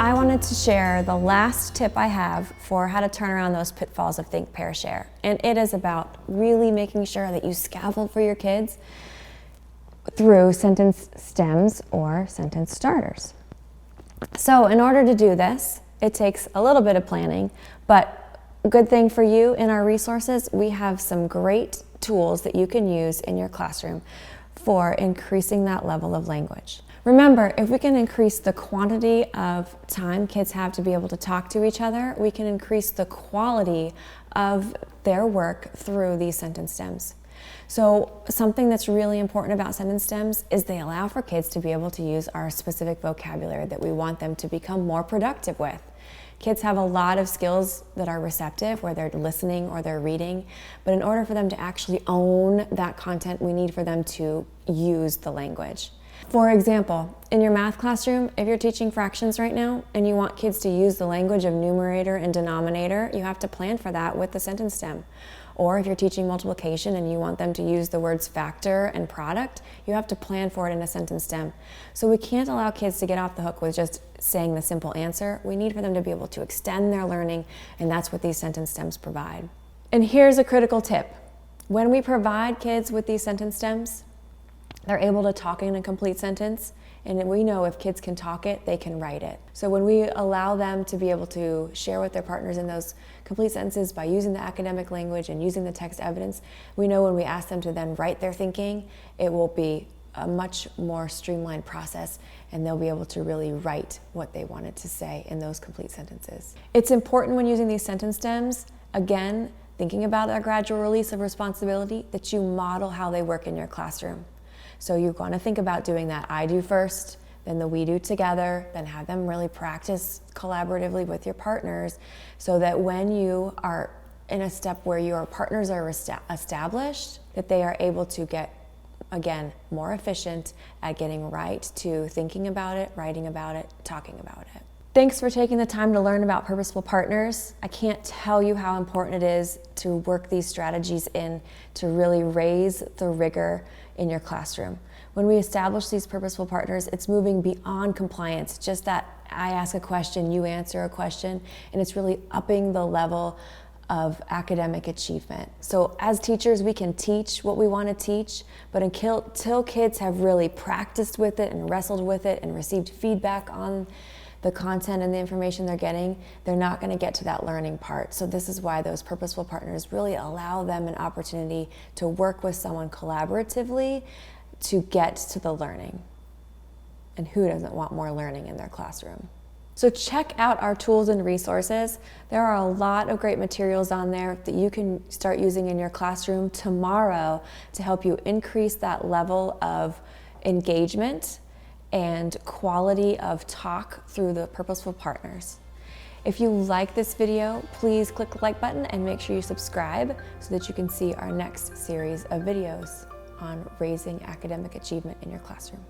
I wanted to share the last tip I have for how to turn around those pitfalls of think, pair, share. And it is about really making sure that you scaffold for your kids through sentence stems or sentence starters. So in order to do this, it takes a little bit of planning, but good thing for you in our resources, we have some great tools that you can use in your classroom for increasing that level of language. Remember, if we can increase the quantity of time kids have to be able to talk to each other, we can increase the quality of their work through these sentence stems. So something that's really important about sentence stems is they allow for kids to be able to use our specific vocabulary that we want them to become more productive with. Kids have a lot of skills that are receptive, where they're listening or they're reading, but in order for them to actually own that content, we need for them to use the language. For example, in your math classroom, if you're teaching fractions right now and you want kids to use the language of numerator and denominator, you have to plan for that with the sentence stem. Or if you're teaching multiplication and you want them to use the words factor and product, you have to plan for it in a sentence stem. So we can't allow kids to get off the hook with just saying the simple answer. We need for them to be able to extend their learning, and that's what these sentence stems provide. And here's a critical tip. When we provide kids with these sentence stems, they're able to talk in a complete sentence, and we know if kids can talk it, they can write it. So when we allow them to be able to share with their partners in those complete sentences by using the academic language and using the text evidence, we know when we ask them to then write their thinking, it will be a much more streamlined process, and they'll be able to really write what they wanted to say in those complete sentences. It's important when using these sentence stems, again, thinking about a gradual release of responsibility, that you model how they work in your classroom. So you're going to think about doing that I do first, then the we do together, then have them really practice collaboratively with your partners, so that when you are in a step where your partners are established, that they are able to get, again, more efficient at getting right to thinking about it, writing about it, talking about it. Thanks for taking the time to learn about Purposeful Partners. I can't tell you how important it is to work these strategies in to really raise the rigor in your classroom. When we establish these Purposeful Partners, it's moving beyond compliance, just that I ask a question, you answer a question, and it's really upping the level of academic achievement. So as teachers, we can teach what we want to teach, but until kids have really practiced with it and wrestled with it and received feedback on the content and the information they're getting, they're not going to get to that learning part. So this is why those Purposeful Partners really allow them an opportunity to work with someone collaboratively to get to the learning. And who doesn't want more learning in their classroom? So check out our tools and resources. There are a lot of great materials on there that you can start using in your classroom tomorrow to help you increase that level of engagement and quality of talk through the Purposeful Partners. If you like this video, please click the like button and make sure you subscribe so that you can see our next series of videos on raising academic achievement in your classroom.